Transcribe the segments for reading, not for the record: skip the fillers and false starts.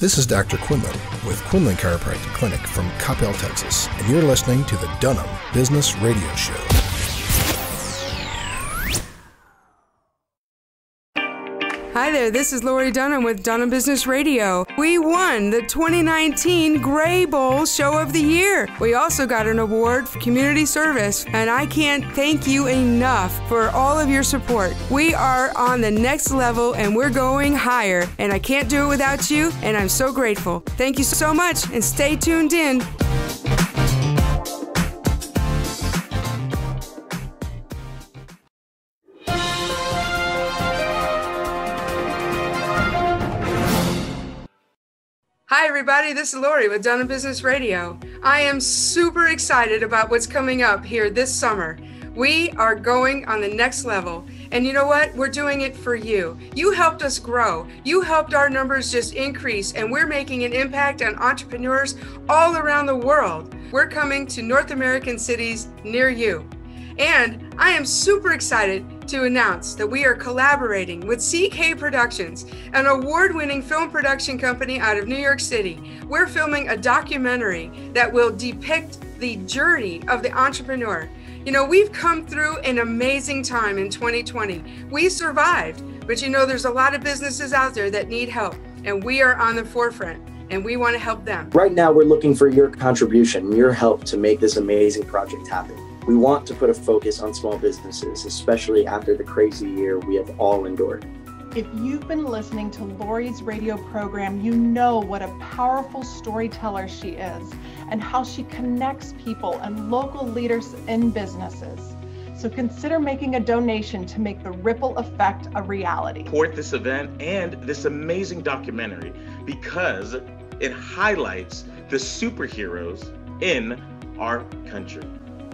This is Dr. Quinlan with Quinlan Chiropractic Clinic from Coppell, Texas, and you're listening to the Dunham Business Radio Show. Hi there, this is Lori Dunham with Dunham Business Radio. We won the 2019 Gray Bowl Show of the Year. We also got an award for community service, and I can't thank you enough for all of your support. We are on the next level, and we're going higher, and I can't do it without you, and I'm so grateful. Thank you so much, and stay tuned in. Hi everybody, this is Lori with Dunham Business Radio. I am super excited about what's coming up here this summer. We are going on the next level. And you know what? We're doing it for you. You helped us grow. You helped our numbers just increase, and we're making an impact on entrepreneurs all around the world. We're coming to North American cities near you. And I am super excited to announce that we are collaborating with CK Productions, an award-winning film production company out of New York City. We're filming a documentary that will depict the journey of the entrepreneur. You know, we've come through an amazing time in 2020. We survived, but you know, there's a lot of businesses out there that need help, and we are on the forefront, and we want to help them. Right now, we're looking for your contribution, your help to make this amazing project happen. We want to put a focus on small businesses, especially after the crazy year we have all endured. If you've been listening to Lori's radio program, you know what a powerful storyteller she is and how she connects people and local leaders in businesses. So consider making a donation to make the ripple effect a reality. Support this event and this amazing documentary because it highlights the superheroes in our country.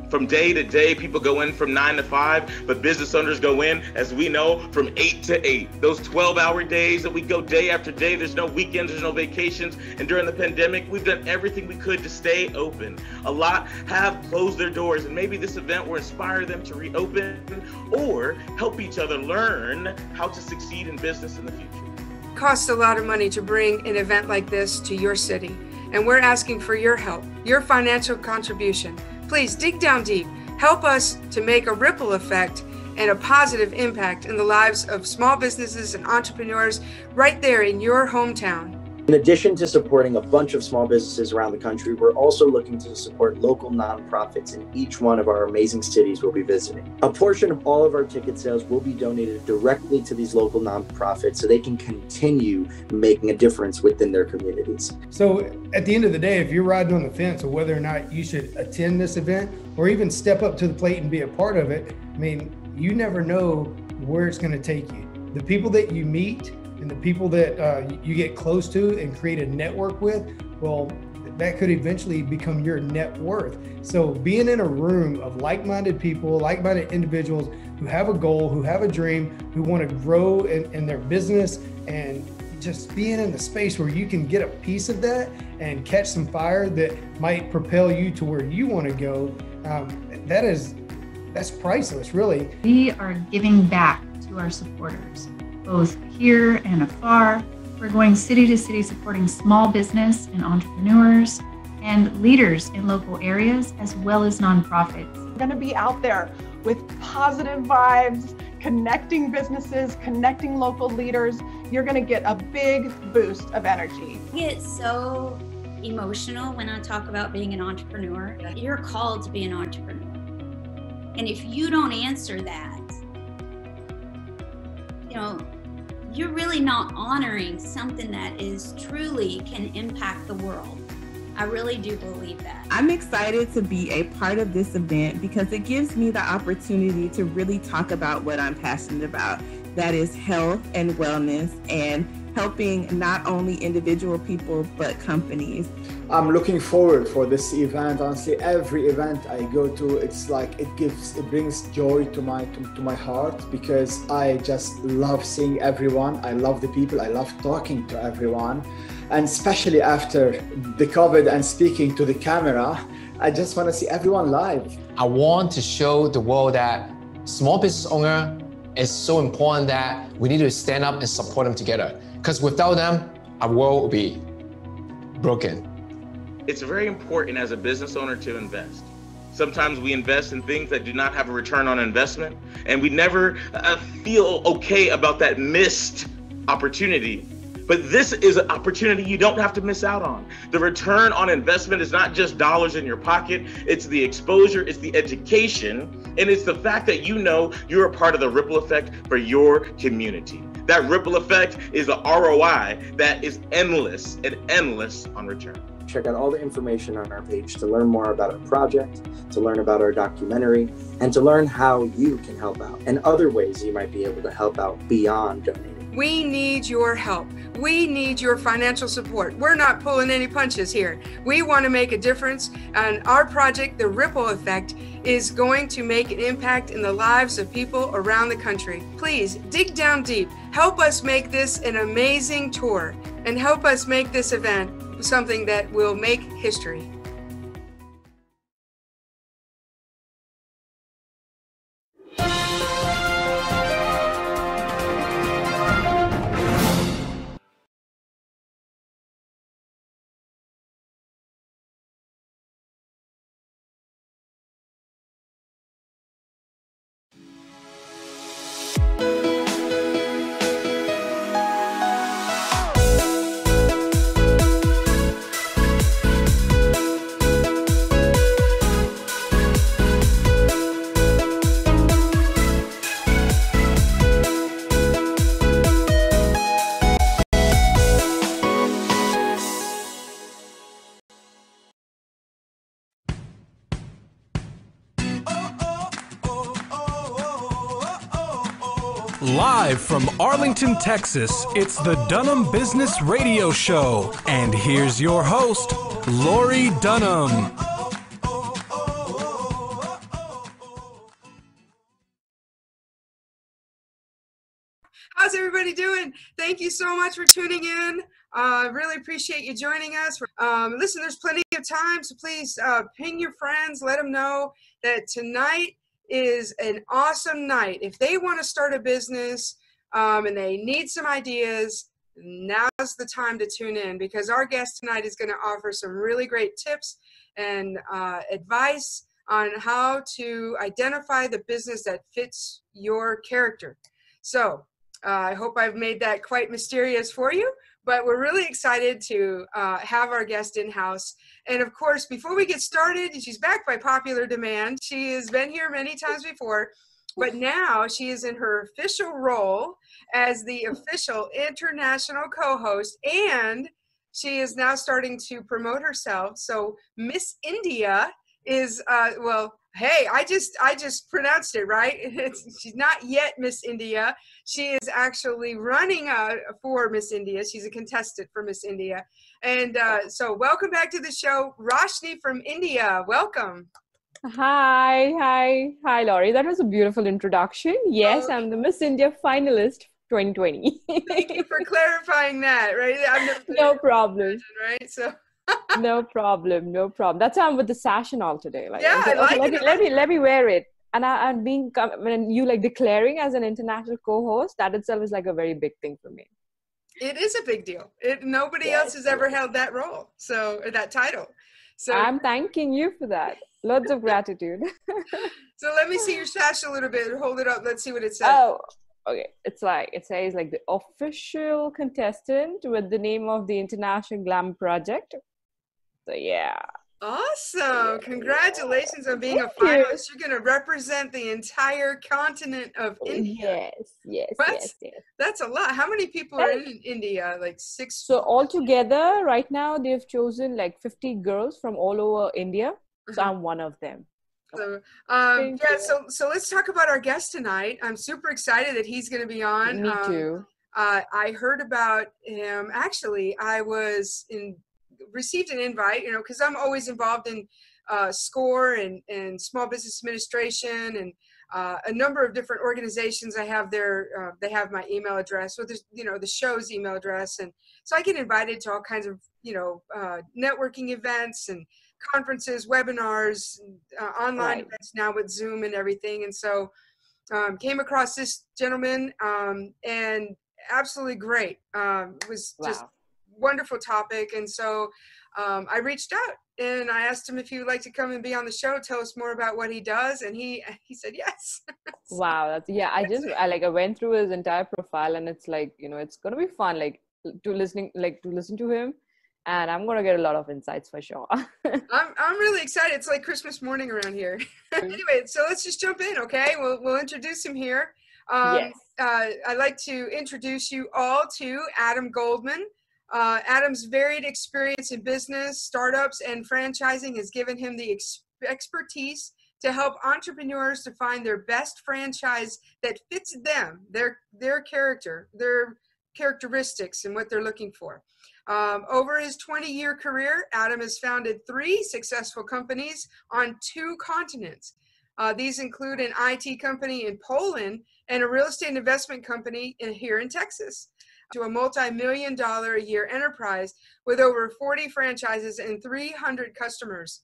From day to day, people go in from 9 to 5, but business owners go in, as we know, from 8 to 8. Those 12-hour days that we go day after day, there's no weekends, there's no vacations. And during the pandemic, we've done everything we could to stay open. A lot have closed their doors, and maybe this event will inspire them to reopen or help each other learn how to succeed in business in the future. It costs a lot of money to bring an event like this to your city, and we're asking for your help, your financial contribution. Please dig down deep. Help us to make a ripple effect and a positive impact in the lives of small businesses and entrepreneurs right there in your hometown. In addition to supporting a bunch of small businesses around the country, we're also looking to support local nonprofits in each one of our amazing cities we'll be visiting. A portion of all of our ticket sales will be donated directly to these local nonprofits so they can continue making a difference within their communities. So at the end of the day, if you're riding on the fence of whether or not you should attend this event or even step up to the plate and be a part of it, I mean, you never know where it's going to take you. The people that you meet and the people that you get close to and create a network with, well, that could eventually become your net worth. So being in a room of like-minded people, like-minded individuals who have a goal, who have a dream, who want to grow in their business, and just being in the space where you can get a piece of that and catch some fire that might propel you to where you want to go, that's priceless, really. We are giving back to our supporters, both here and afar. We're going city to city supporting small business and entrepreneurs and leaders in local areas as well as nonprofits. We're going to be out there with positive vibes, connecting businesses, connecting local leaders. You're going to get a big boost of energy. I get so emotional when I talk about being an entrepreneur. You're called to be an entrepreneur. And if you don't answer that, you know, you're really not honoring something that is truly can impact the world. I really do believe that. I'm excited to be a part of this event because it gives me the opportunity to really talk about what I'm passionate about. That is health and wellness and helping not only individual people, but companies. I'm looking forward for this event. Honestly, every event I go to, it's like it brings joy to my heart because I just love seeing everyone. I love the people. I love talking to everyone. And especially after the COVID and speaking to the camera, I just want to see everyone live. I want to show the world that small business owner is so important that we need to stand up and support them together. Because without them, our world will be broken. It's very important as a business owner to invest. Sometimes we invest in things that do not have a return on investment, and we never feel okay about that missed opportunity. But this is an opportunity you don't have to miss out on. The return on investment is not just dollars in your pocket, it's the exposure, it's the education, and it's the fact that you know you're a part of the ripple effect for your community. That ripple effect is the ROI that is endless and endless on return. Check out all the information on our page to learn more about our project, to learn about our documentary, and to learn how you can help out and other ways you might be able to help out beyond donating. We need your help. We need your financial support. We're not pulling any punches here. We want to make a difference, and our project, The Ripple Effect, is going to make an impact in the lives of people around the country. Please dig down deep. Help us make this an amazing tour, and help us make this event something that will make history. Live from Arlington, Texas, it's the Dunham Business Radio Show. And here's your host, Lori Dunham. How's everybody doing? Thank you so much for tuning in. Really appreciate you joining us. Listen, there's plenty of time, so please ping your friends, let them know that tonight is an awesome night. If they want to start a business and they need some ideas, now's the time to tune in, because our guest tonight is going to offer some really great tips and advice on how to identify the business that fits your character. So I hope I've made that quite mysterious for you, but we're really excited to have our guest in-house. And of course, before we get started, she's back by popular demand. She has been here many times before, but now she is in her official role as the official international co-host, and she is now starting to promote herself. So Miss India is, hey, I just pronounced it right. She's not yet Miss India. She is actually running for Miss India. She's a contestant for Miss India. And so welcome back to the show, Roshni from India. Welcome. Hi, Laurie. That was a beautiful introduction. Yes, I'm the Miss India finalist 2020. Thank you for clarifying that, right? I've never No problem. Right? So. No problem. That's why I'm with the sash and all today. Like, yeah, okay, I like it. Let me wear it. And I'm when you like declaring as an international co-host, that itself is like a very big thing for me. It is a big deal. Nobody else has ever held that role, or that title. So I'm thanking you for that. Lots of gratitude. So let me see your sash a little bit. Hold it up. Let's see what it says. Oh, okay. It says like the official contestant with the name of the International Glam Project. So yeah. Awesome. Congratulations on being a finalist. You're going to represent the entire continent of India. Yes. That's a lot. How many people are in India? Like 6? So altogether, right now, they've chosen like 50 girls from all over India. So I'm one of them. So, so let's talk about our guest tonight. I'm super excited that he's going to be on. Me too. I heard about him. Actually, I received an invite, because I'm always involved in SCORE and Small Business Administration and a number of different organizations. I have they have my email address, or the show's email address, and so I get invited to all kinds of networking events and conferences, webinars, online events now with Zoom and everything. And so came across this gentleman and absolutely great. Was just wonderful topic. And so I reached out and I asked him if he would like to come and be on the show, tell us more about what he does. And he said yes. Wow. I went through his entire profile, and it's like, it's going to be fun, to listen to him. And I'm going to get a lot of insights for sure. I'm really excited. It's like Christmas morning around here. Anyway, so let's just jump in, okay? We'll introduce him here. Yes. I'd like to introduce you all to Adam Goldman. Adam's varied experience in business, startups, and franchising has given him the expertise to help entrepreneurs to find their best franchise that fits them, their character, their characteristics, and what they're looking for. Over his 20-year career, Adam has founded 3 successful companies on 2 continents. These include an IT company in Poland and a real estate investment company here in Texas, to a multi-million-dollar a year enterprise with over 40 franchises and 300 customers.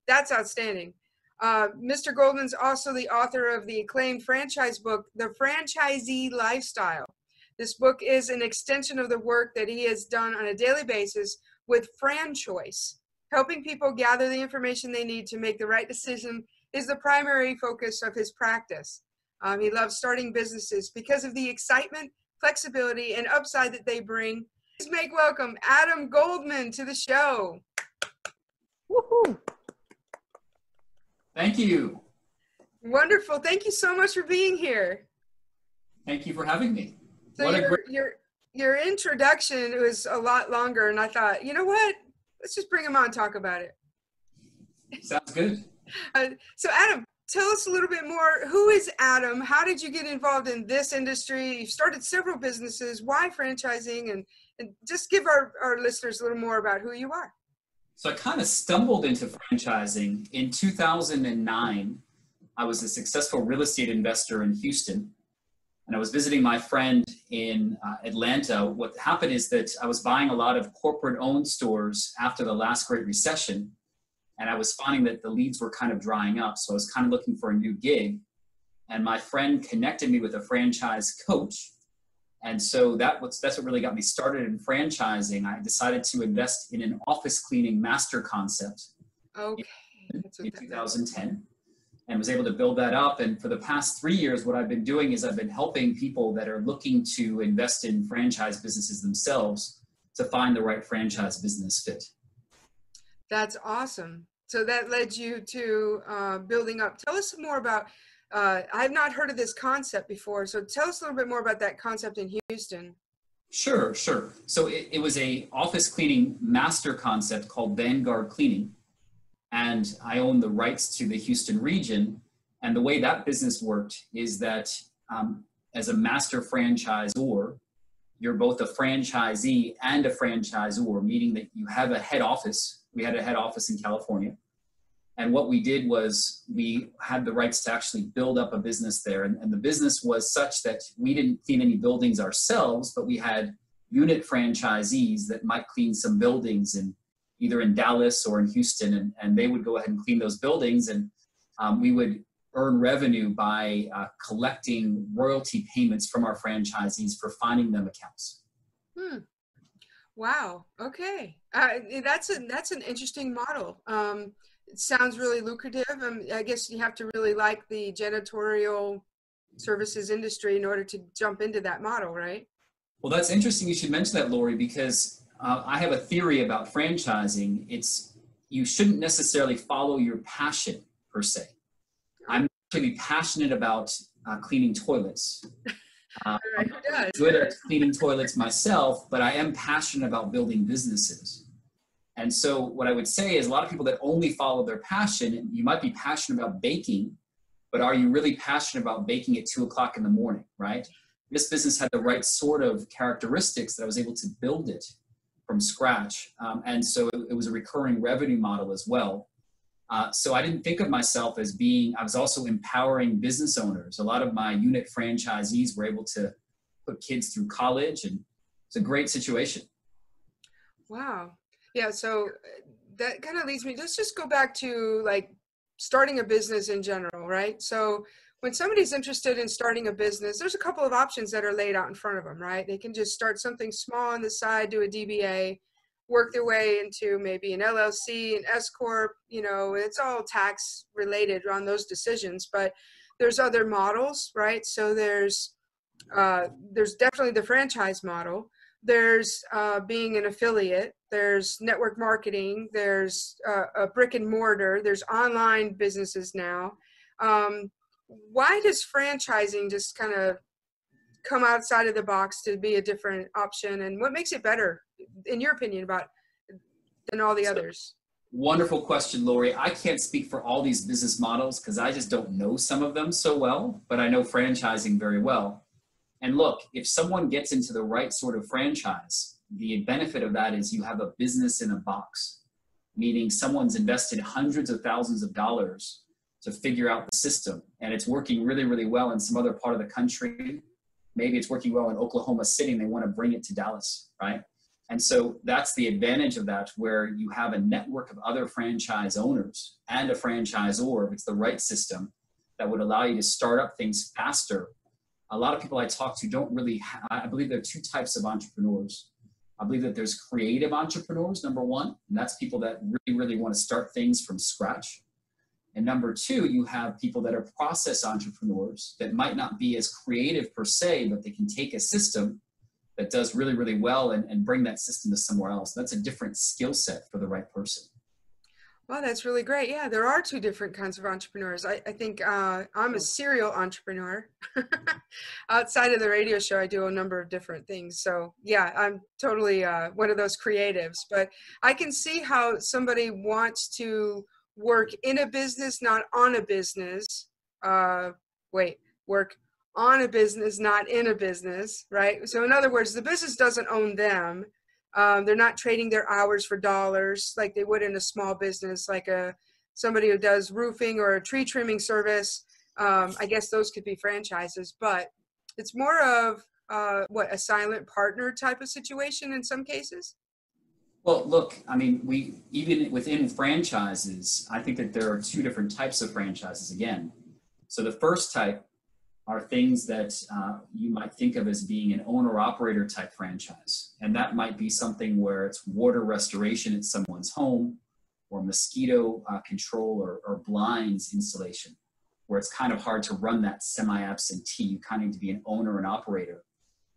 That's outstanding. Mr. Goldman's also the author of the acclaimed franchise book, The Franchisee Lifestyle. This book is an extension of the work that he has done on a daily basis with FranChoice. Helping people gather the information they need to make the right decision is the primary focus of his practice. He loves starting businesses because of the excitement, flexibility, and upside that they bring. Please make welcome Adam Goldman to the show. Woohoo! Thank you. Wonderful. Thank you so much for being here. Thank you for having me. So your introduction was a lot longer, and I thought, you know what? Let's just bring him on and talk about it. Sounds good. So Adam, tell us a little bit more. Who is Adam? How did you get involved in this industry? You've started several businesses. Why franchising? And just give our listeners a little more about who you are. So I kind of stumbled into franchising. In 2009, I was a successful real estate investor in Houston, and I was visiting my friend in Atlanta. What happened is that I was buying a lot of corporate-owned stores after the last Great Recession, and I was finding that the leads were kind of drying up. So I was kind of looking for a new gig, and my friend connected me with a franchise coach. And so that's what really got me started in franchising. I decided to invest in an office cleaning master concept in 2010, and was able to build that up. And for the past 3 years, what I've been doing is I've been helping people that are looking to invest in franchise businesses themselves to find the right franchise business fit. That's awesome. So that led you to building up. Tell us more about, I've not heard of this concept before. So tell us a little bit more about that concept in Houston. Sure. So it was a office cleaning master concept called Vanguard Cleaning. And I own the rights to the Houston region. And the way that business worked is that as a master franchisor, you're both a franchisee and a franchisor, meaning that you have a head office. We had a head office in California. And what we did was we had the rights to actually build up a business there. And the business was such that we didn't clean any buildings ourselves, but we had unit franchisees that might clean some buildings either in Dallas or in Houston. And they would go ahead and clean those buildings. And we would earn revenue by collecting royalty payments from our franchisees for finding them accounts. Wow. Okay. That's an interesting model. It sounds really lucrative. I guess you have to really like the janitorial services industry in order to jump into that model, right? Well, that's interesting you should mention that, Lori, because I have a theory about franchising. You shouldn't necessarily follow your passion per se. I'm actually passionate about cleaning toilets. I'm not good at cleaning toilets myself, but I am passionate about building businesses. And so what I would say is a lot of people that only follow their passion, you might be passionate about baking, but are you really passionate about baking at 2:00 in the morning, right? This business had the right sort of characteristics that I was able to build it from scratch. And so it was a recurring revenue model as well. So I didn't think of myself as I was also empowering business owners. A lot of my unit franchisees were able to put kids through college, and it's a great situation. Wow. Yeah. So that kind of leads me, let's just go back to like starting a business in general, right? So when somebody's interested in starting a business, there's a couple of options that are laid out in front of them, right? They can just start something small on the side, do a DBA, work their way into maybe an LLC, an S Corp, you know, it's all tax related on those decisions, but there's other models, right? So there's definitely the franchise model. There's being an affiliate, there's network marketing, there's a brick and mortar, there's online businesses now. Why does franchising just kind of come outside of the box to be a different option, and what makes it better, in your opinion, than all the others? Wonderful question, Lori. I can't speak for all these business models because I just don't know some of them so well, but I know franchising very well. And look, if someone gets into the right sort of franchise, the benefit of that is you have a business in a box, meaning someone's invested hundreds of thousands of dollars to figure out the system, and it's working really, really well in some other part of the country. Maybe it's working well in Oklahoma City and they want to bring it to Dallas, right? And so that's the advantage of that, where you have a network of other franchise owners and a franchisor, if it's the right system, that would allow you to start up things faster. A lot of people I talk to don't really, I believe there are two types of entrepreneurs. I believe that there's creative entrepreneurs, number one, and that's people that really, really want to start things from scratch. And number two, you have people that are process entrepreneurs that might not be as creative per se, but they can take a system that does really, really well and bring that system to somewhere else. That's a different skill set for the right person. Well, that's really great. Yeah, there are two different kinds of entrepreneurs. I think I'm a serial entrepreneur. Outside of the radio show, I do a number of different things. So yeah, I'm totally one of those creatives. But I can see how somebody wants to work in a business, not on a business. Work on a business, not in a business, right? So in other words, the business doesn't own them. They're not trading their hours for dollars like they would in a small business, like somebody who does roofing or a tree trimming service. I guess those could be franchises, but it's more of a silent partner type of situation in some cases? Well, look, I mean, even within franchises, I think that there are two different types of franchises again. So the first type are things that you might think of as being an owner-operator type franchise. And that might be something where it's water restoration at someone's home, or mosquito control or blinds installation, where it's kind of hard to run that semi-absentee. You kind of need to be an owner and operator.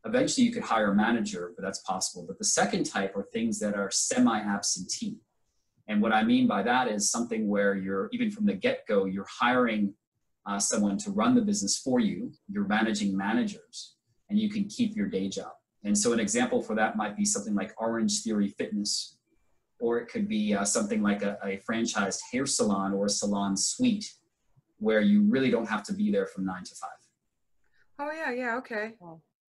Eventually you could hire a manager, but that's possible. But the second type are things that are semi-absentee. And what I mean by that is something where you're, even from the get-go, you're hiring someone to run the business for you, you're managing managers, and you can keep your day job. And so an example for that might be something like Orange Theory Fitness, or it could be something like a franchised hair salon or a salon suite, where you really don't have to be there from 9 to 5. Oh yeah, okay.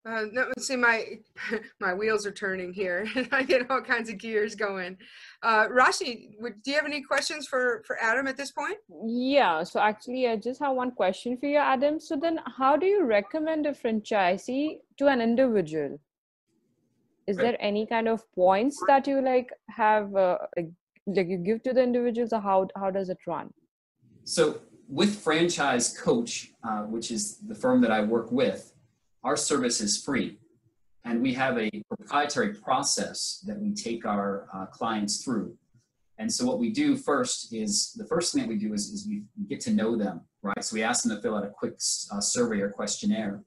Let's see, my wheels are turning here. I get all kinds of gears going. Rashi, do you have any questions for Adam at this point? Yeah, so actually I just have one question for you, Adam. So then how do you recommend a franchisee to an individual? Is there any kind of points that you have like you give to the individuals, or how does it run? So with Franchise Coach, which is the firm that I work with, our service is free, and we have a proprietary process that we take our clients through. And so what we do first is, the first thing that we do is we get to know them, right? So we ask them to fill out a quick survey or questionnaire.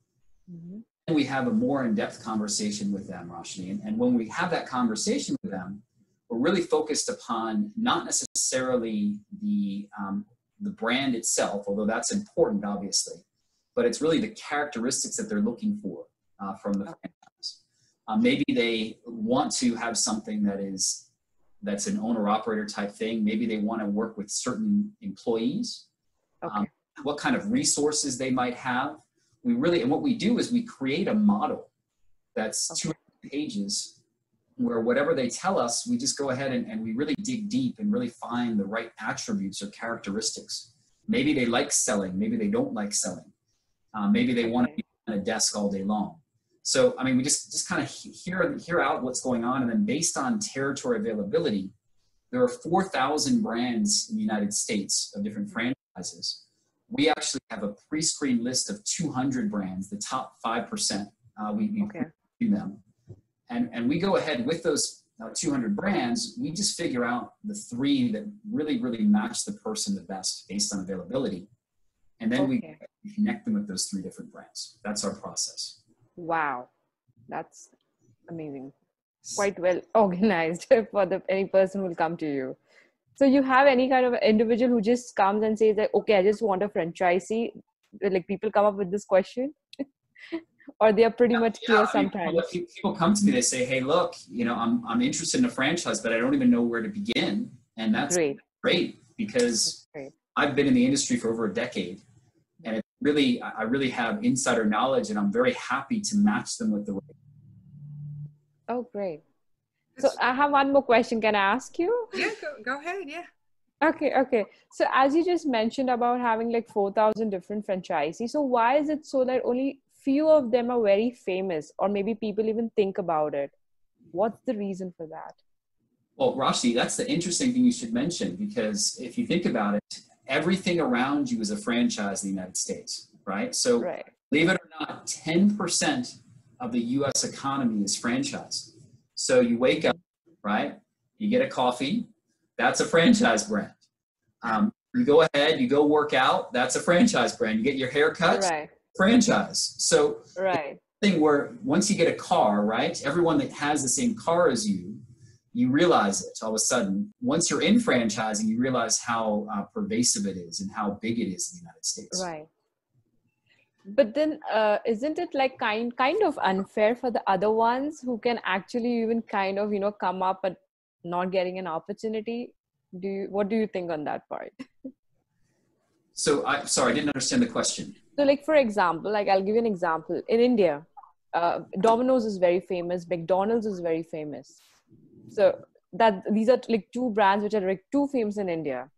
Mm-hmm. And we have a more in-depth conversation with them, Roshni. And when we have that conversation with them, we're really focused upon not necessarily the brand itself, although that's important, obviously, but it's really the characteristics that they're looking for from the franchise. Maybe they want to have something that's an owner-operator type thing. Maybe they want to work with certain employees. Okay. What kind of resources they might have. And what we do is we create a model that's 200 pages, where whatever they tell us, we just go ahead and we really dig deep and really find the right attributes or characteristics. Maybe they like selling, maybe they don't like selling. Maybe they want to be on a desk all day long. So, I mean, we just kind of hear out what's going on. And then based on territory availability, there are 4,000 brands in the United States of different franchises. we actually have a pre-screened list of 200 brands, the top 5%. We do them. And we go ahead with those 200 brands, we just figure out the 3 that really, really match the person the best based on availability. And then we connect them with those 3 different brands. That's our process. Wow. That's amazing. Quite well organized for any person who will come to you. So you have any kind of individual who just comes and says that, okay, I just want a franchisee. Like people come up with this question or they are pretty much clear sometimes. People come to me, they say, hey, look, I'm interested in a franchise, but I don't even know where to begin. And that's great because I've been in the industry for over a decade. And I really have insider knowledge and I'm very happy to match them with the right. Oh, great. So I have one more question. Can I ask you? Yeah, go ahead. Yeah. Okay. So as you just mentioned about having like 4,000 different franchisees. So why is it so that only few of them are very famous or maybe people even think about it? What's the reason for that? Well, Rashi, that's the interesting thing you should mention, because if you think about it, everything around you is a franchise in the United States, right? So believe it or not, 10% of the US economy is franchise. So you wake up, right? You get a coffee, that's a franchise brand. You go ahead, you go work out, that's a franchise brand. You get your hair cut, franchise. So thing where once you get a car, right? Everyone that has the same car as you realize it all of a sudden. Once you're in franchising, you realize how pervasive it is and how big it is in the United States. Right. But then isn't it like kind of unfair for the other ones who can actually even kind of, come up but not getting an opportunity? What do you think on that part? So sorry, I didn't understand the question. So like, for example, like I'll give you an example. In India, Domino's is very famous. McDonald's is very famous. So these are like 2 brands which are like too famous in India.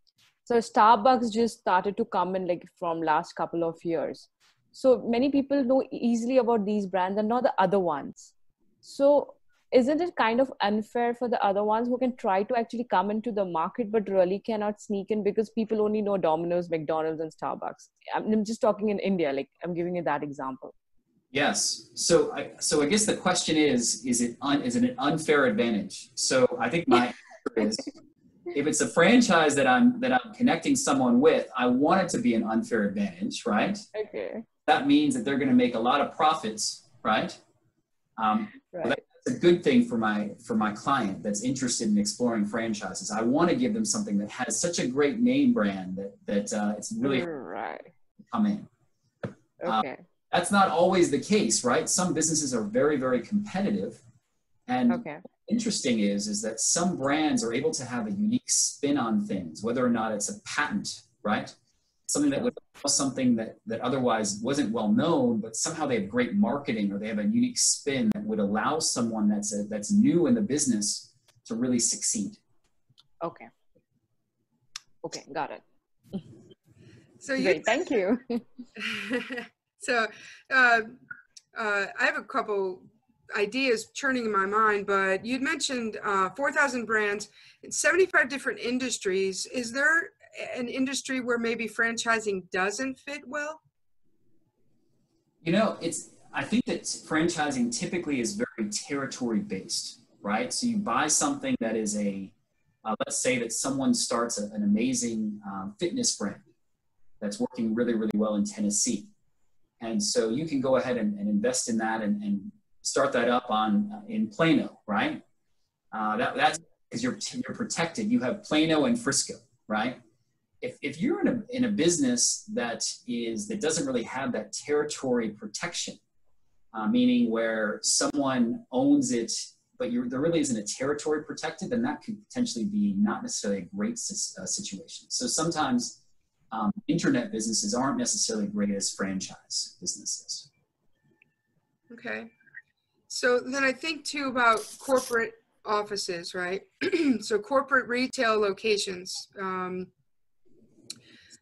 So Starbucks just started to come in like from last couple of years. So many people know easily about these brands and not the other ones. So isn't it kind of unfair for the other ones who can try to actually come into the market but really cannot sneak in because people only know Domino's, McDonald's, and Starbucks? I'm just talking in India, like I'm giving you that example. Yes. So I guess the question is it an unfair advantage? So I think my answer is, if it's a franchise that I'm connecting someone with, I want it to be an unfair advantage, right? Okay. That means that they're going to make a lot of profits, right? Well, that's a good thing for my client that's interested in exploring franchises. I want to give them something that has such a great name brand that it's really hard to come in. Okay. That's not always the case, right? Some businesses are very, very competitive. And interesting is that some brands are able to have a unique spin on things, whether or not it's a patent, right? Something that would something that otherwise wasn't well known, but somehow they have great marketing or they have a unique spin that would allow someone that's new in the business to really succeed. Okay, got it. So great, thank you. So I have a couple ideas churning in my mind, but you'd mentioned 4,000 brands in 75 different industries. Is there an industry where maybe franchising doesn't fit well? I think that franchising typically is very territory based, right? So you buy something that is let's say that someone starts an amazing fitness brand that's working really, really well in Tennessee. And so you can go ahead and invest in that and start that up in Plano, right? That's because you're protected. You have Plano and Frisco, right? If you're in a business that doesn't really have that territory protection, meaning where someone owns it, but there really isn't a territory protected, then that could potentially be not necessarily a great situation. So sometimes internet businesses aren't necessarily great as franchise businesses. Okay. So then I think too about corporate offices, right? So corporate retail locations.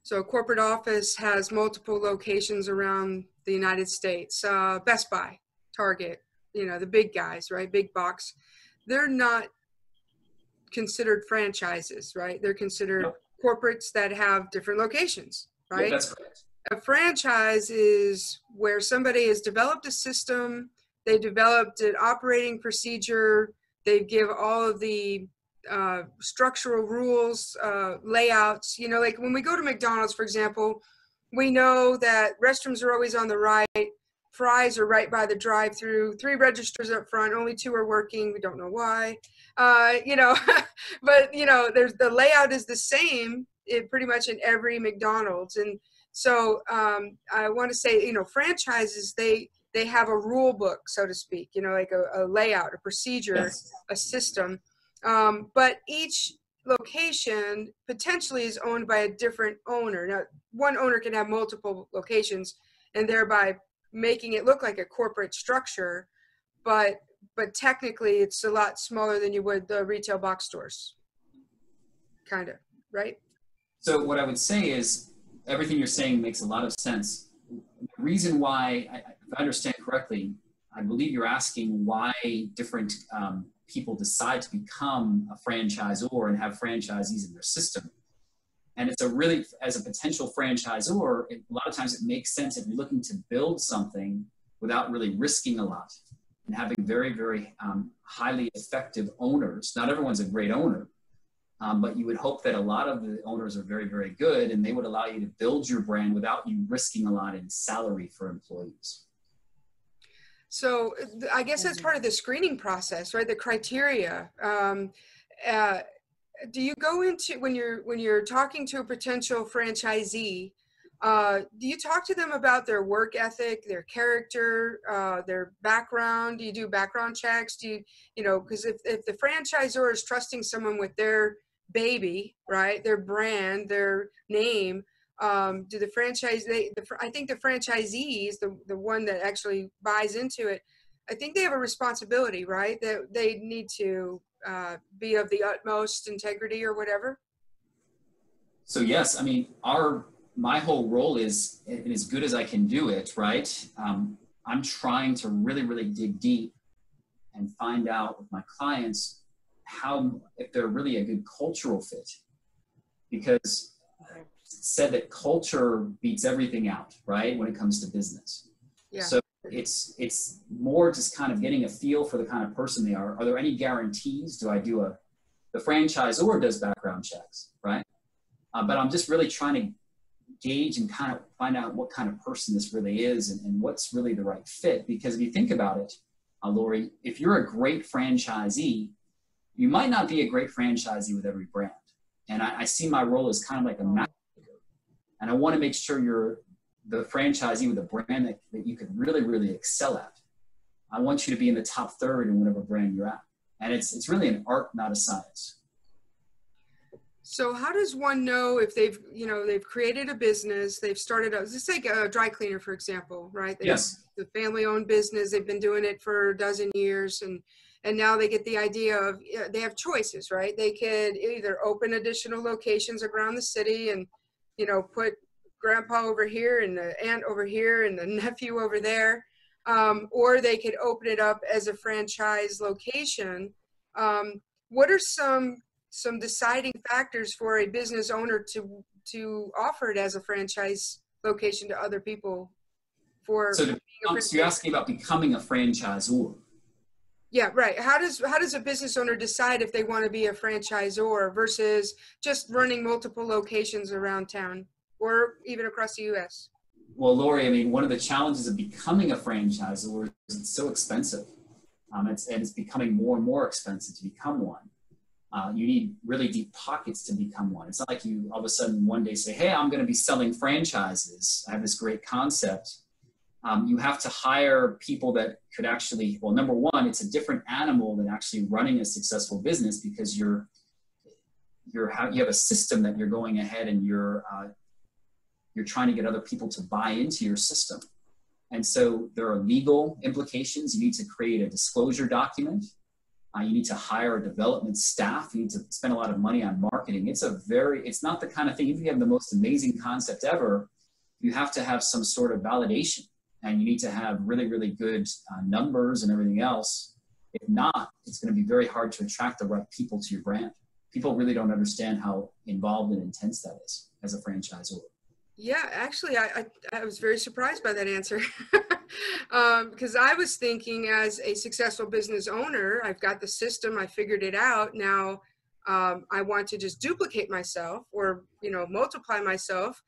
So a corporate office has multiple locations around the United States. Best Buy, Target, the big guys, right? Big box. They're not considered franchises, right? They're considered corporates that have different locations, right? Yeah, that's correct. A franchise is where somebody has developed a system, they developed an operating procedure, they give all of the structural rules, layouts. You know, like when we go to McDonald's, for example, we know that restrooms are always on the right, fries are right by the drive-through, 3 registers up front, only 2 are working. We don't know why, you know, but you know, there's the layout is the same pretty much in every McDonald's. And so I want to say, you know, franchises, they have a rule book, so to speak, you know, like a layout, a procedure, yes, a system. But each location potentially is owned by a different owner. Now, one owner can have multiple locations and thereby making it look like a corporate structure, but technically it's a lot smaller than you would the retail box stores, kind of, right? So what I would say is everything you're saying makes a lot of sense. The reason why, if I understand correctly, I believe you're asking why different people decide to become a franchisor and have franchisees in their system. And it's a really, as a potential franchisor, a lot of times it makes sense if you're looking to build something without really risking a lot and having very, very highly effective owners. Not everyone's a great owner, but you would hope that a lot of the owners are very, very good, and they would allow you to build your brand without you risking a lot in salary for employees. So I guess that's part of the screening process, right? The criteria. Do you go into, when you're talking to a potential franchisee, do you talk to them about their work ethic, their character, their background? Do you do background checks? Do you know, because if the franchisor is trusting someone with their baby, right, their brand, their name, do the franchise, I think the franchisees, the one that actually buys into it, I think they have a responsibility, right? That they need to be of the utmost integrity or whatever. So yes, I mean, my whole role is, and as good as I can do it, right? I'm trying to really, really dig deep and find out with my clients if they're really a good cultural fit, because it's said that culture beats everything out, right? When it comes to business. Yeah. So it's more just kind of getting a feel for the kind of person they are. Are there any guarantees? The franchisor does background checks, right? But I'm just really trying to gauge and kind of find out what kind of person this really is and what's really the right fit. Because if you think about it, Lori, if you're a great franchisee, you might not be a great franchisee with every brand. And I see my role as kind of like a matchmaker. And I want to make sure you're the franchisee with a brand that you could really, really excel at. I want you to be in the top third in whatever brand you're at. And it's really an art, not a science. So how does one know if they've created a business, they've started let's take a dry cleaner, for example, right? Yes. The family-owned business, they've been doing it for a dozen years, and now they get the idea of, they have choices, right? They could either open additional locations around the city and, you know, put grandpa over here and the aunt over here and the nephew over there, or they could open it up as a franchise location. What are some deciding factors for a business owner to offer it as a franchise location to other people? So you're asking about becoming a franchisor. Yeah, right. How does a business owner decide if they want to be a franchisor versus just running multiple locations around town or even across the U.S.? Well, Lori, I mean, one of the challenges of becoming a franchisor is it's so expensive. It's becoming more and more expensive to become one. You need really deep pockets to become one. It's not like you all of a sudden one day say, hey, I'm going to be selling franchises. I have this great concept. You have to hire people that could actually, well, number one, it's a different animal than actually running a successful business, because you have a system that you're going ahead and you're trying to get other people to buy into your system. And so there are legal implications. You need to create a disclosure document. You need to hire a development staff. You need to spend a lot of money on marketing. It's not the kind of thing, if you have the most amazing concept ever, you have to have some sort of validation, and you need to have really, really good numbers and everything else. If not, it's going to be very hard to attract the right people to your brand. People really don't understand how involved and intense that is as a franchisor. Yeah, actually, I was very surprised by that answer because I was thinking as a successful business owner, I've got the system, I figured it out. Now I want to just duplicate myself or, multiply myself.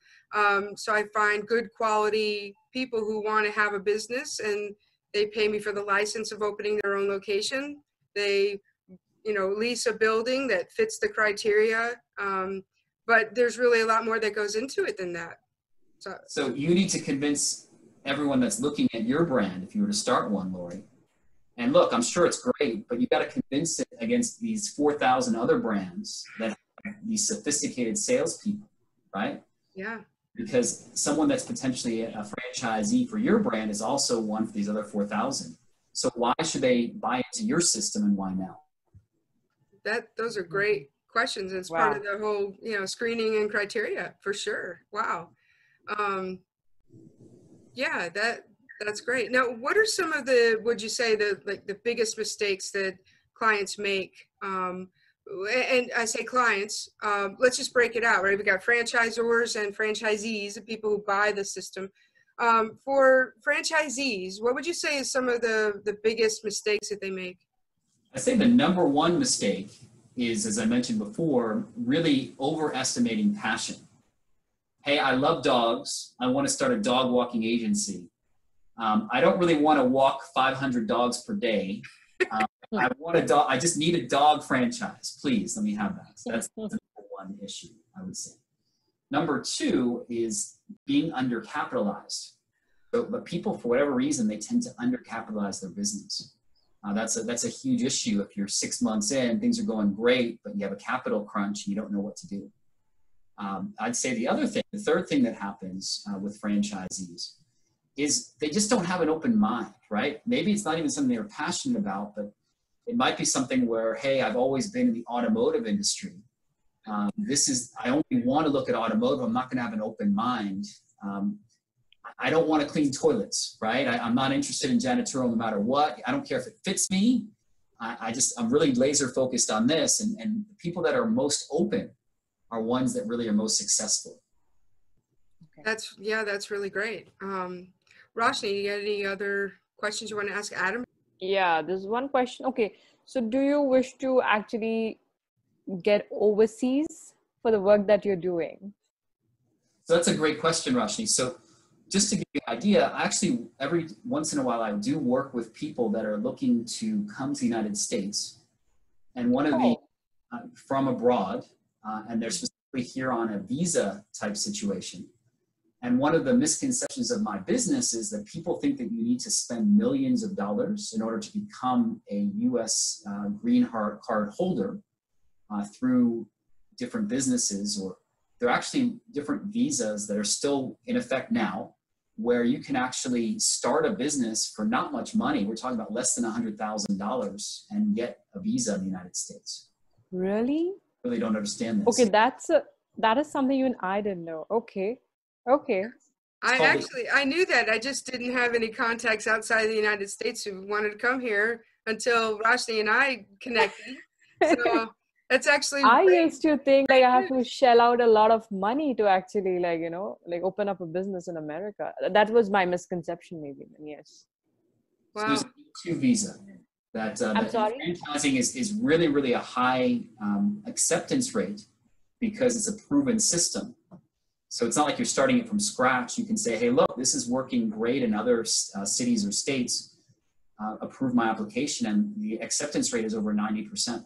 So I find good quality people who want to have a business and they pay me for the license of opening their own location. They, lease a building that fits the criteria. But there's really a lot more that goes into it than that. So you need to convince everyone that's looking at your brand, if you were to start one, Lori. And look, I'm sure it's great, but you got to convince it against these 4,000 other brands that have these sophisticated salespeople, right? Yeah. Because someone that's potentially a franchisee for your brand is also one for these other 4,000. So why should they buy into your system and why now? Those are great questions. It's part of the whole, screening and criteria for sure. Wow. Yeah, that's great. Now, what are some of would you say the biggest mistakes that clients make? And I say clients, let's just break it out, right? We've got franchisors and franchisees, the people who buy the system. For franchisees, what would you say is some of the biggest mistakes that they make? I say the number one mistake is, as I mentioned before, really overestimating passion. Hey, I love dogs. I want to start a dog walking agency. I don't really want to walk 500 dogs per day. I want a dog. I just need a dog franchise. Please, let me have that. So that's the number one issue, I would say. Number two is being undercapitalized. But people, for whatever reason, they tend to undercapitalize their business. That's a huge issue. If you're 6 months in, things are going great, but you have a capital crunch and you don't know what to do. I'd say the third thing that happens with franchisees is they just don't have an open mind, right? Maybe it's not even something they're passionate about, but it might be something where, hey, I've always been in the automotive industry. I only want to look at automotive. I'm not going to have an open mind. I don't want to clean toilets, right? I'm not interested in janitorial no matter what. I don't care if it fits me. I'm really laser focused on this. And the people that are most open are ones that really are most successful. Okay. That's really great. Roshni, you got any other questions you want to ask Adam? Yeah, there's one question. Okay, so do you wish to actually get overseas for the work that you're doing? So that's a great question, Roshni. So just to give you an idea, actually every once in a while I do work with people that are looking to come to the United States and want to be from abroad, and they're specifically here on a visa type situation. And one of the misconceptions of my business is that people think that you need to spend millions of dollars in order to become a U.S. green card holder through different businesses, or there are actually different visas that are still in effect now, where you can actually start a business for not much money. We're talking about less than $100,000 and get a visa in the United States. Really? Really don't understand this. Okay, that is something even I didn't know. Okay. I knew that. I just didn't have any contacts outside of the United States who wanted to come here until Roshni and I connected. So it's actually. I used to think I have to shell out a lot of money to actually open up a business in America. That was my misconception, maybe. Yes. Wow. So there's two visa that franchising is really, really a high acceptance rate because it's a proven system. So it's not like you're starting it from scratch. You can say, hey, look, this is working great in other cities or states. Approve my application, and the acceptance rate is over 90%.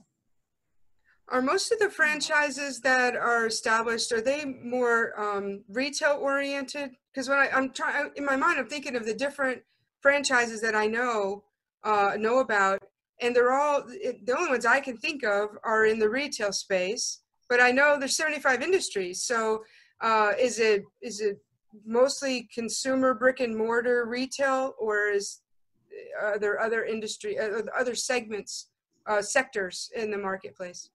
Are most of the franchises that are established, are they more retail oriented? Because when I'm trying, in my mind, I'm thinking of the different franchises that I know about, and they're all, the only ones I can think of are in the retail space, but I know there's 75 industries. So is it mostly consumer brick and mortar retail, or are there other other segments, sectors in the marketplace?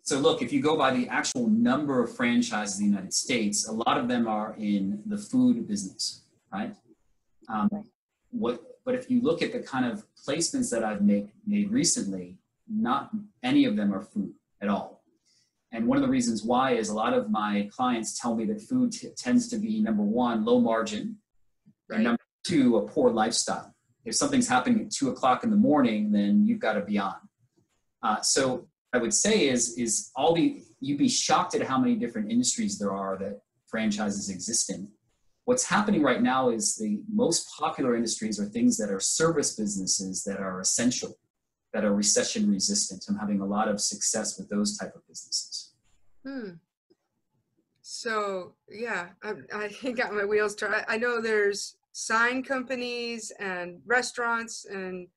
So look, if you go by the actual number of franchises in the United States, a lot of them are in the food business, right? But if you look at the kind of placements that I've made recently, not any of them are food at all. And one of the reasons why is a lot of my clients tell me that food tends to be, number one, low margin, and number two, a poor lifestyle. If something's happening at 2 o'clock in the morning, then you've got to be on. So I would say is you'd be shocked at how many different industries there are that franchises exist in. What's happening right now is the most popular industries are things that are service businesses that are essential, that are recession resistant. I'm having a lot of success with those type of businesses. So yeah, I got my wheels turned. I know there's sign companies and restaurants, and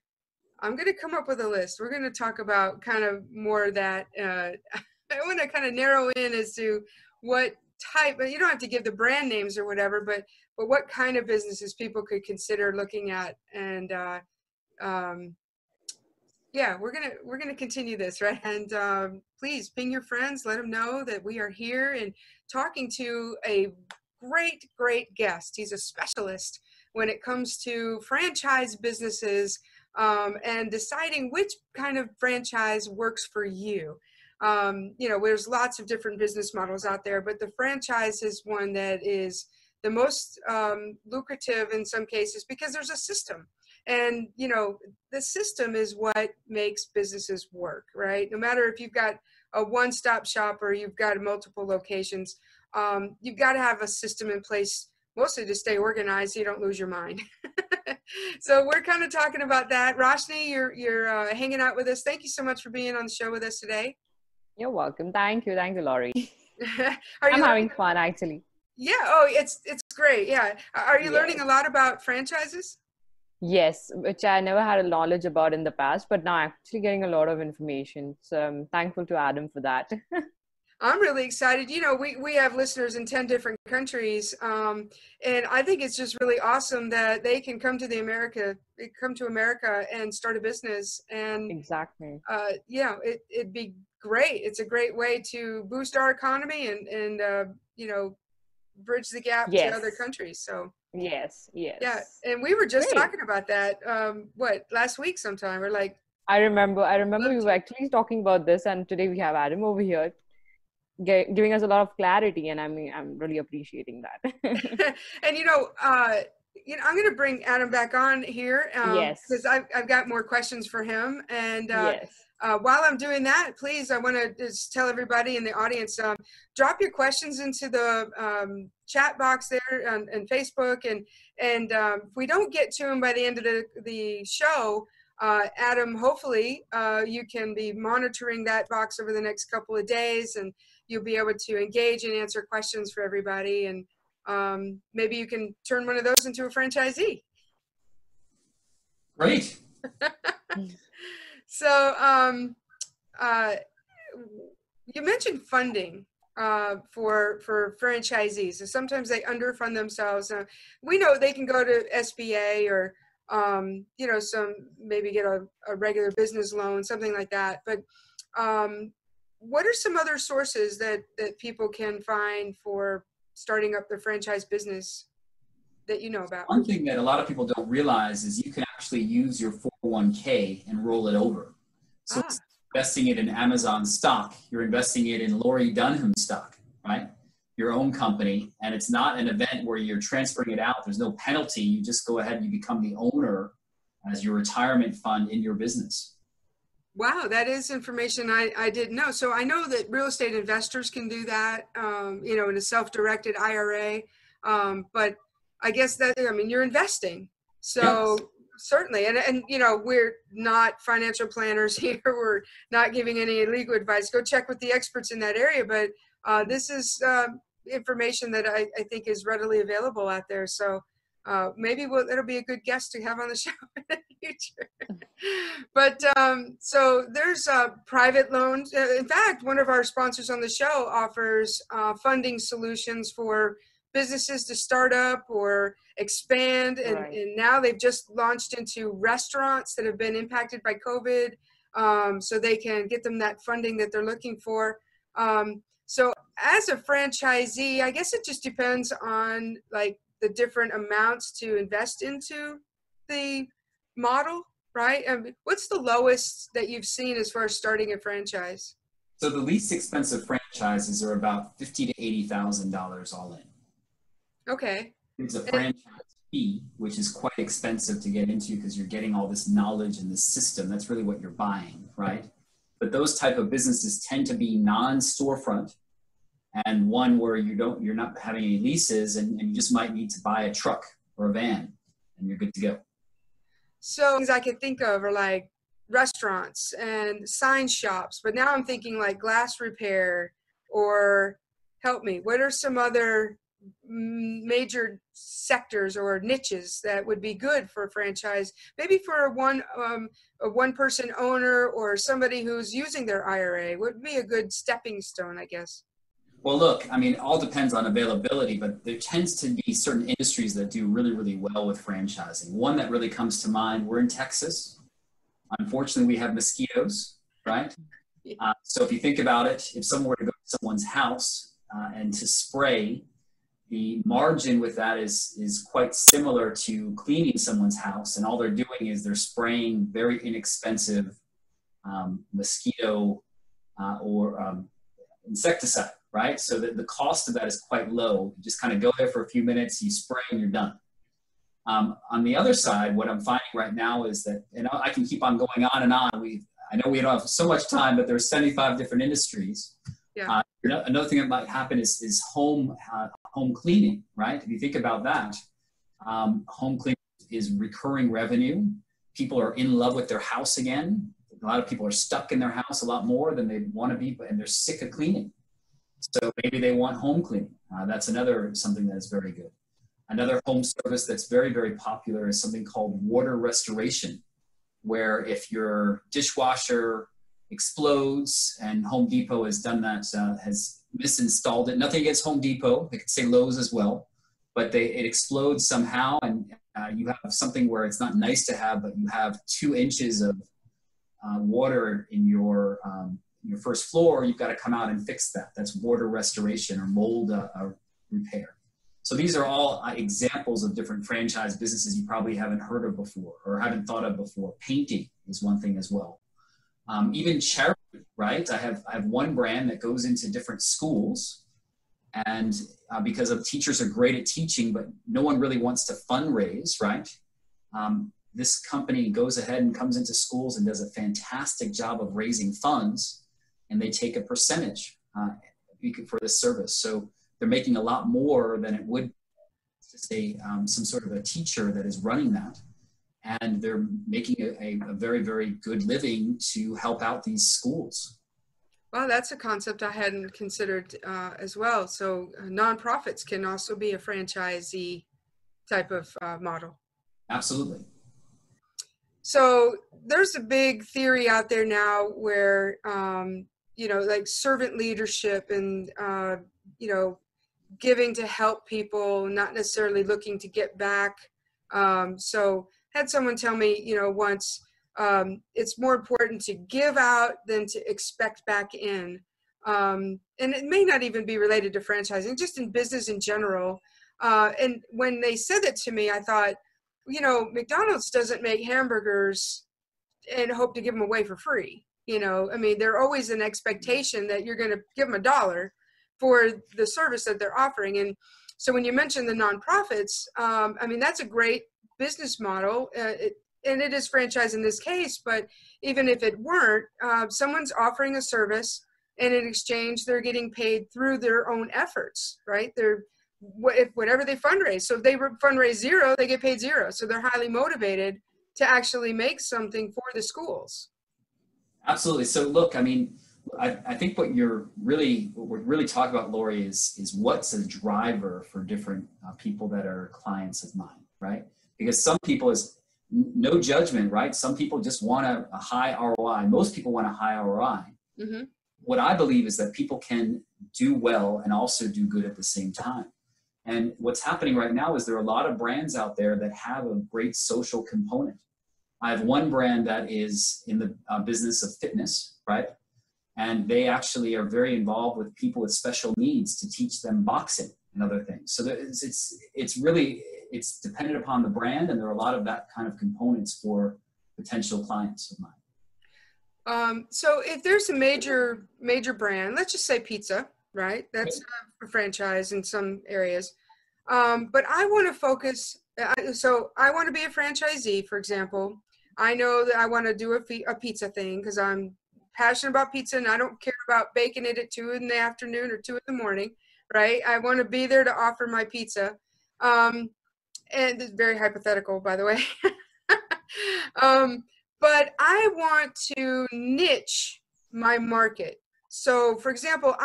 I'm going to come up with a list. We're going to talk about kind of more of that. I want to kind of narrow in as to what type, but you don't have to give the brand names or whatever, but what kind of businesses people could consider looking at. And yeah, we're gonna continue this, right? And please ping your friends, let them know that we are here and talking to a great guest. He's a specialist when it comes to franchise businesses and deciding which kind of franchise works for you. You know, there's lots of different business models out there, but the franchise is one that is the most lucrative in some cases because there's a system. And, you know, the system is what makes businesses work, right? No matter if you've got a one-stop shop or you've got multiple locations, you've got to have a system in place, mostly to stay organized so you don't lose your mind. So we're kind of talking about that. Roshni, you're hanging out with us. Thank you so much for being on the show with us today. You're welcome. Thank you, Laurie. I'm having fun, actually. Yeah. Oh, it's great. Yeah. Are you learning a lot about franchises? Yes, which I never had a knowledge about in the past, but now I'm actually getting a lot of information. So I'm thankful to Adam for that. I'm really excited. You know, we have listeners in 10 different countries. And I think it's just really awesome that they can come to America and start a business. And exactly. Yeah, it'd be great. It's a great way to boost our economy and you know, bridge the gap to other countries. So yes. Yeah, and we were just talking about that last week sometime. We're like, I remember we were actually talking about this, and today we have Adam over here giving us a lot of clarity, and I mean, I'm really appreciating that. And you know, I'm going to bring Adam back on here because I've got more questions for him. And while I'm doing that, please, I want to just tell everybody in the audience, drop your questions into the chat box there on Facebook. And if we don't get to them by the end of the show, Adam, hopefully you can be monitoring that box over the next couple of days, and you'll be able to engage and answer questions for everybody. And maybe you can turn one of those into a franchisee. Great. So you mentioned funding for franchisees. So sometimes they underfund themselves. We know they can go to SBA or you know, maybe get a regular business loan, something like that. But what are some other sources that people can find for starting up their franchise business that you know about? One thing that a lot of people don't realize is you can actually use your 401k and roll it over. So instead of investing it in Amazon stock, you're investing it in Laurie Dunham stock, right? Your own company. And it's not an event where you're transferring it out. There's no penalty. You just go ahead and you become the owner as your retirement fund in your business. Wow, that is information I didn't know. So I know that real estate investors can do that, you know, in a self-directed IRA. But I guess you're investing. So certainly, and you know, we're not financial planners here. We're not giving any legal advice. Go check with the experts in that area. But this is information that I think is readily available out there. So maybe it'll be a good guest to have on the show in the future. But so there's private loans. In fact, one of our sponsors on the show offers funding solutions for businesses to start up or expand. And now they've just launched into restaurants that have been impacted by COVID, so they can get them that funding that they're looking for. So as a franchisee, I guess it just depends on like the different amounts to invest into the model, right? What's the lowest that you've seen as far as starting a franchise? So the least expensive franchise franchises are about $50,000 to $80,000 all in. Okay. It's a franchise fee, which is quite expensive to get into because you're getting all this knowledge and this system. That's really what you're buying, right? But those type of businesses tend to be non-storefront, and one where you're not having any leases, and you just might need to buy a truck or a van, and you're good to go. So things I could think of are like restaurants and sign shops, but now I'm thinking like glass repair, or help me, what are some other major sectors or niches that would be good for a franchise, maybe for a one person owner or somebody who's using their IRA would be a good stepping stone, I guess. Well, look, I mean, it all depends on availability, but there tends to be certain industries that do really, really well with franchising. One that really comes to mind, we're in Texas. Unfortunately, we have mosquitoes, right? So if you think about it, if someone were to go to someone's house and to spray, the margin with that is quite similar to cleaning someone's house, and all they're doing is they're spraying very inexpensive mosquito or insecticide, right? So the cost of that is quite low. You just kind of go there for a few minutes, you spray, and you're done. On the other side, what I'm finding right now is that, and I can keep on going on and on. I know we don't have so much time, but there's 75 different industries. Yeah. Another thing that might happen is home cleaning, right? If you think about that, home cleaning is recurring revenue. People are in love with their house again. A lot of people are stuck in their house a lot more than they want to be, and they're sick of cleaning. So maybe they want home cleaning. That's something that is very good. Another home service that's very, very popular is something called water restoration, where if your dishwasher explodes, and Home Depot has done that, has misinstalled it. Nothing against Home Depot. They could say Lowe's as well, but it explodes somehow, and you have something where it's not nice to have, but you have 2 inches of water in your first floor. You've got to come out and fix that. That's water restoration or mold repair. So these are all examples of different franchise businesses you probably haven't heard of before or haven't thought of before. Painting is one thing as well. Even charity, right? I have one brand that goes into different schools, and because teachers are great at teaching, but no one really wants to fundraise, right? This company goes ahead and comes into schools and does a fantastic job of raising funds, and they take a percentage for this service. So they're making a lot more than it would to say some sort of a teacher that is running that. And they're making a very, very good living to help out these schools. Well, that's a concept I hadn't considered as well. So nonprofits can also be a franchisee type of model. Absolutely. So there's a big theory out there now where, like servant leadership and, giving to help people, not necessarily looking to get back. So had someone tell me, once, it's more important to give out than to expect back in. And it may not even be related to franchising, just in business in general. And when they said that to me, I thought, McDonald's doesn't make hamburgers and hope to give them away for free. They're always an expectation that you're going to give them $1 for the service that they're offering. And so when you mention the nonprofits, that's a great business model, and it is franchise in this case, but even if it weren't, someone's offering a service, and in exchange, they're getting paid through their own efforts, right? Whatever they fundraise. So if they fundraise $0, they get paid $0. So they're highly motivated to actually make something for the schools. Absolutely. So look, I think what we're really talking about, Lori, is what's a driver for different people that are clients of mine, right? Because some people, is no judgment, right? Some people just want a high ROI. Most people want a high ROI. Mm-hmm. What I believe is that people can do well and also do good at the same time. And what's happening right now is there are a lot of brands out there that have a great social component. I have one brand that is in the business of fitness, right? And they actually are very involved with people with special needs to teach them boxing and other things. So it's dependent upon the brand, and there are a lot of that kind of components for potential clients of mine. So if there's a major brand, let's just say pizza, right? That's a franchise in some areas. But I want to focus. So I want to be a franchisee, for example. I know that I want to do a pizza thing because I'm passionate about pizza and I don't care about baking it at 2 in the afternoon or 2 in the morning, right? I want to be there to offer my pizza. And it's very hypothetical, by the way. But I want to niche my market. So for example,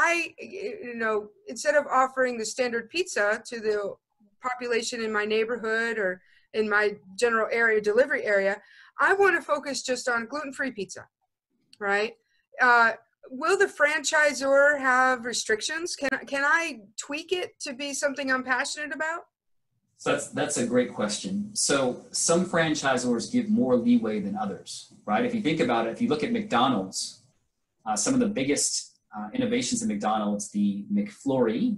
instead of offering the standard pizza to the population in my neighborhood or in my general area, delivery area, I want to focus just on gluten-free pizza, right? Will the franchisor have restrictions? Can I tweak it to be something I'm passionate about? So that's a great question. So some franchisors give more leeway than others, right? If you think about it, if you look at McDonald's, some of the biggest innovations in McDonald's, the McFlurry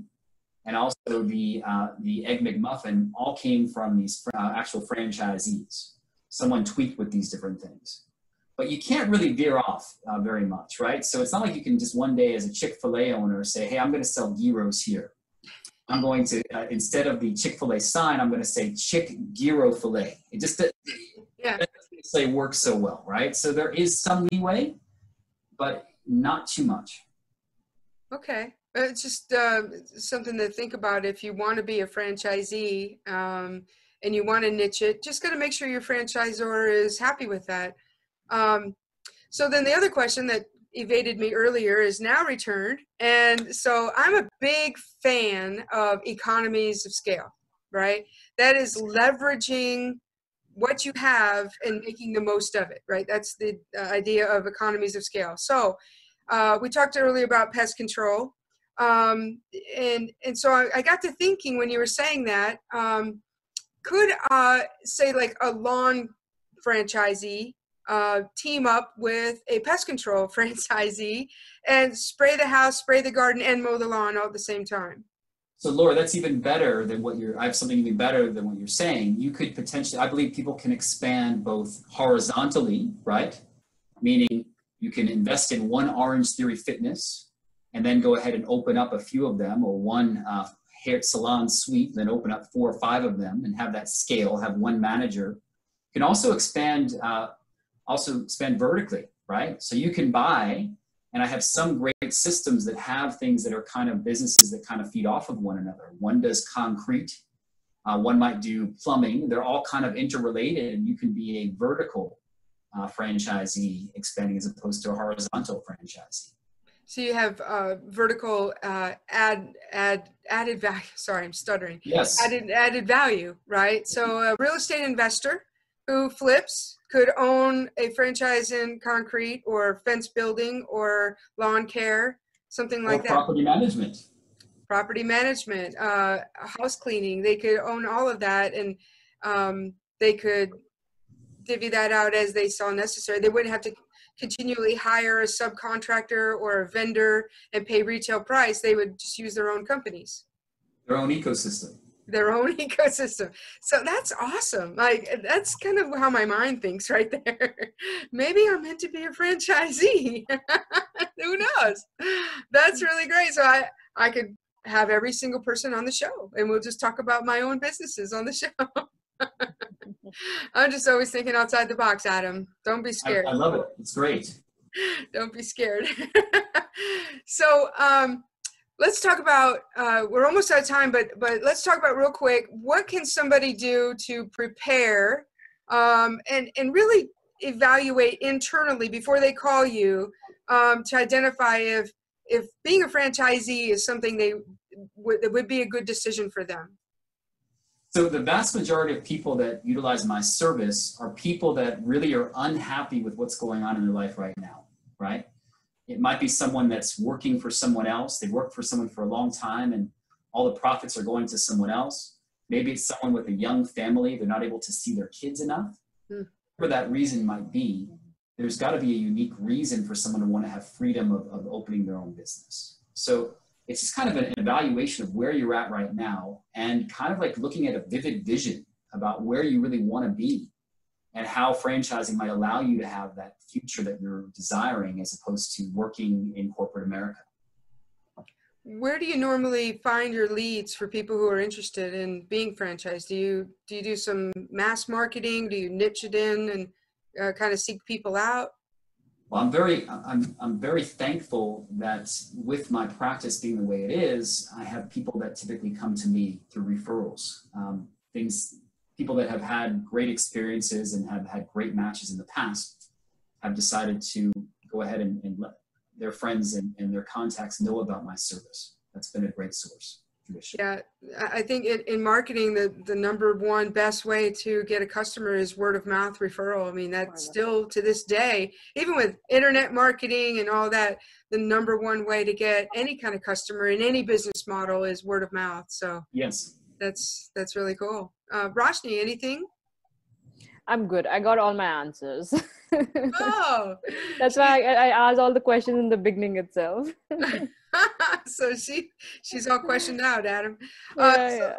and also the Egg McMuffin, all came from these actual franchisees. Someone tweaked with these different things. But you can't really veer off very much, right? So it's not like you can just one day as a Chick-fil-A owner say, hey, I'm going to sell gyros here. I'm going to, instead of the Chick-fil-A sign, I'm going to say Chick Gyro Filet. It just doesn't work so well, right? So there is some leeway, but not too much. Okay. It's just something to think about if you want to be a franchisee and you want to niche it. Just got to make sure your franchisor is happy with that. So then the other question that evaded me earlier is now returned. And so I'm a big fan of economies of scale, right? That is leveraging what you have and making the most of it, right? That's the idea of economies of scale. So we talked earlier about pest control. And so I got to thinking when you were saying that, could say like a lawn franchisee team up with a pest control franchisee and spray the house, spray the garden, and mow the lawn all at the same time? So Laura, that's even better than I have something even better than what you're saying. You could potentially, I believe people can expand both horizontally, right? Meaning you can invest in one Orange Theory Fitness and then go ahead and open up a few of them, or one hair salon suite, then open up 4 or 5 of them and have that scale, have one manager. You can also expand vertically, right? So you can buy, and I have some great systems that have things that are kind of businesses that kind of feed off of one another. One does concrete, one might do plumbing. They're all kind of interrelated, and you can be a vertical franchisee expanding as opposed to a horizontal franchisee. So you have vertical added value. Sorry, I'm stuttering. Yes. Added value, right? So a real estate investor who flips could own a franchise in concrete or fence building or lawn care, something like that. Property management. Property management, house cleaning. They could own all of that, and they could divvy that out as they saw necessary. They wouldn't have to continually hire a subcontractor or a vendor and pay retail price. They would just use their own companies. Their own ecosystem. Their own ecosystem. So that's awesome. Like, that's kind of how my mind thinks right there. Maybe I'm meant to be a franchisee. Who knows? That's really great. So I could have every single person on the show and we'll just talk about my own businesses on the show. I'm just always thinking outside the box, Adam. Don't be scared. I love it. It's great. Don't be scared. So let's talk about, we're almost out of time, but let's talk about real quick, what can somebody do to prepare and really evaluate internally before they call you to identify if being a franchisee is something that would be a good decision for them? So the vast majority of people that utilize my service are people that really are unhappy with what's going on in their life right now, right? It might be someone that's working for someone else. They worked for someone for a long time and all the profits are going to someone else. Maybe it's someone with a young family. They're not able to see their kids enough. Whatever that reason might be, there's got to be a unique reason for someone to want to have freedom of opening their own business. So it's just kind of an evaluation of where you're at right now and kind of like looking at a vivid vision about where you really want to be. and how franchising might allow you to have that future that you're desiring as opposed to working in corporate America. Where do you normally find your leads for people who are interested in being franchised? Do you do some mass marketing? Do you niche it in and kind of seek people out? Well, I'm very thankful that with my practice being the way it is, I have people that typically come to me through referrals. People that have had great experiences and have had great matches in the past have decided to go ahead and let their friends and their contacts know about my service. That's been a great source. Yeah, I think in marketing, the number one best way to get a customer is word of mouth referral. I mean, that's still to this day, even with internet marketing and all that, the number one way to get any kind of customer in any business model is word of mouth. So yes, that's really cool. Roshni, anything? I'm good. I got all my answers. Oh, that's why I asked all the questions in the beginning itself. So she's all questioned out, Adam. Yeah.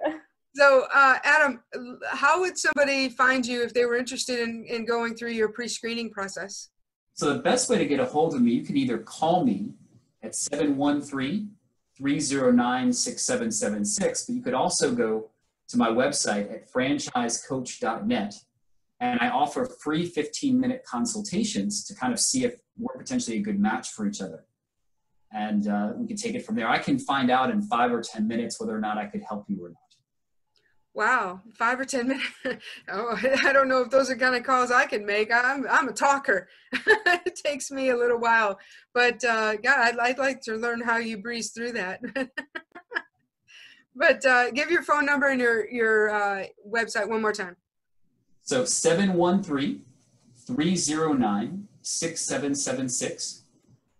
So Adam, how would somebody find you if they were interested in going through your pre-screening process? So the best way to get a hold of me, you can either call me at 713-309-6776, but you could also go to my website at franchisecoach.net. And I offer free 15-minute consultations to kind of see if we're potentially a good match for each other. And we can take it from there. I can find out in 5 or 10 minutes whether or not I could help you or not. Wow, 5 or 10 minutes. Oh, I don't know if those are kind of calls I can make. I'm a talker. It takes me a little while. But God, I'd like to learn how you breeze through that. But give your phone number and your website one more time. So 713-309-6776,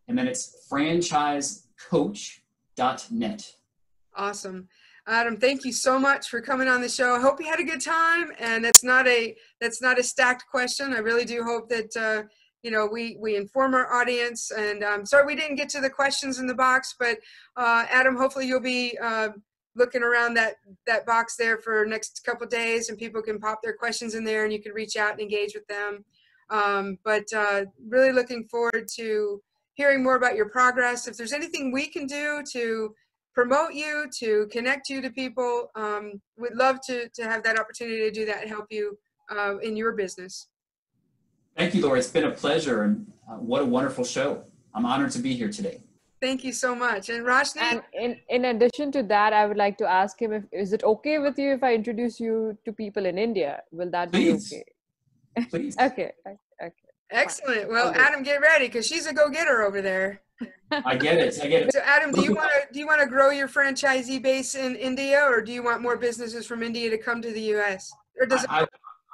and then it's franchisecoach.net. Awesome. Adam, thank you so much for coming on the show. I hope you had a good time, and that's not a stacked question. I really do hope that we inform our audience. And I'm sorry we didn't get to the questions in the box, but Adam, hopefully you'll be looking around that box there for next couple of days, and people can pop their questions in there and you can reach out and engage with them. But really looking forward to hearing more about your progress. If there's anything we can do to promote you, to connect you to people, we'd love to have that opportunity to do that and help you in your business. Thank you, Laura. It's been a pleasure, and what a wonderful show. I'm honored to be here today. Thank you so much. And Roshni? And in addition to that, I would like to ask him, is it okay with you if I introduce you to people in India? Will that be okay? Please. Okay. Excellent. Well, Adam, get ready, because she's a go-getter over there. I get it. So Adam, do you want to grow your franchisee base in India, or do you want more businesses from India to come to the U.S.? Or does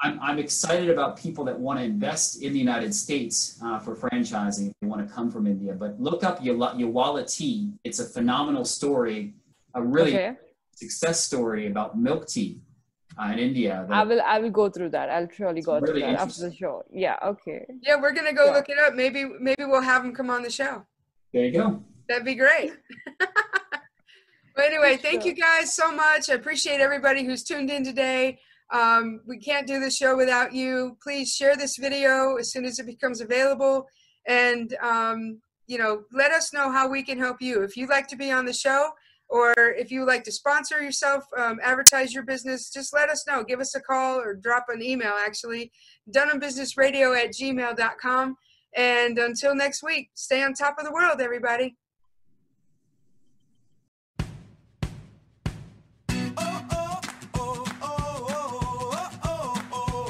I'm excited about people that want to invest in the United States for franchising if they want to come from India. But look up Yawala tea. It's a phenomenal story, a really success story about milk tea in India. I will go through that. I'll surely go through that after the show. Yeah. Okay. Yeah, we're gonna go look it up. Maybe we'll have him come on the show. There you go. That'd be great. But anyway, thank you guys so much. I appreciate everybody who's tuned in today. We can't do the show without you. Please share this video as soon as it becomes available, and let us know how we can help you. If you'd like to be on the show, or if you would like to sponsor yourself, advertise your business, just let us know. Give us a call or drop an email, actually, DunhamBusinessRadio@gmail.com. And until next week, stay on top of the world, everybody.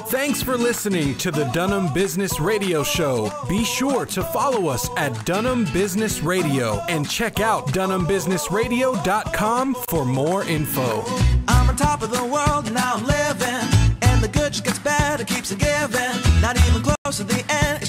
Thanks for listening to the Dunham Business Radio Show. Be sure to follow us at Dunham Business Radio and check out DunhamBusinessRadio.com for more info. I'm on top of the world, now I'm living, and the good just gets better, keeps on giving, not even close to the end.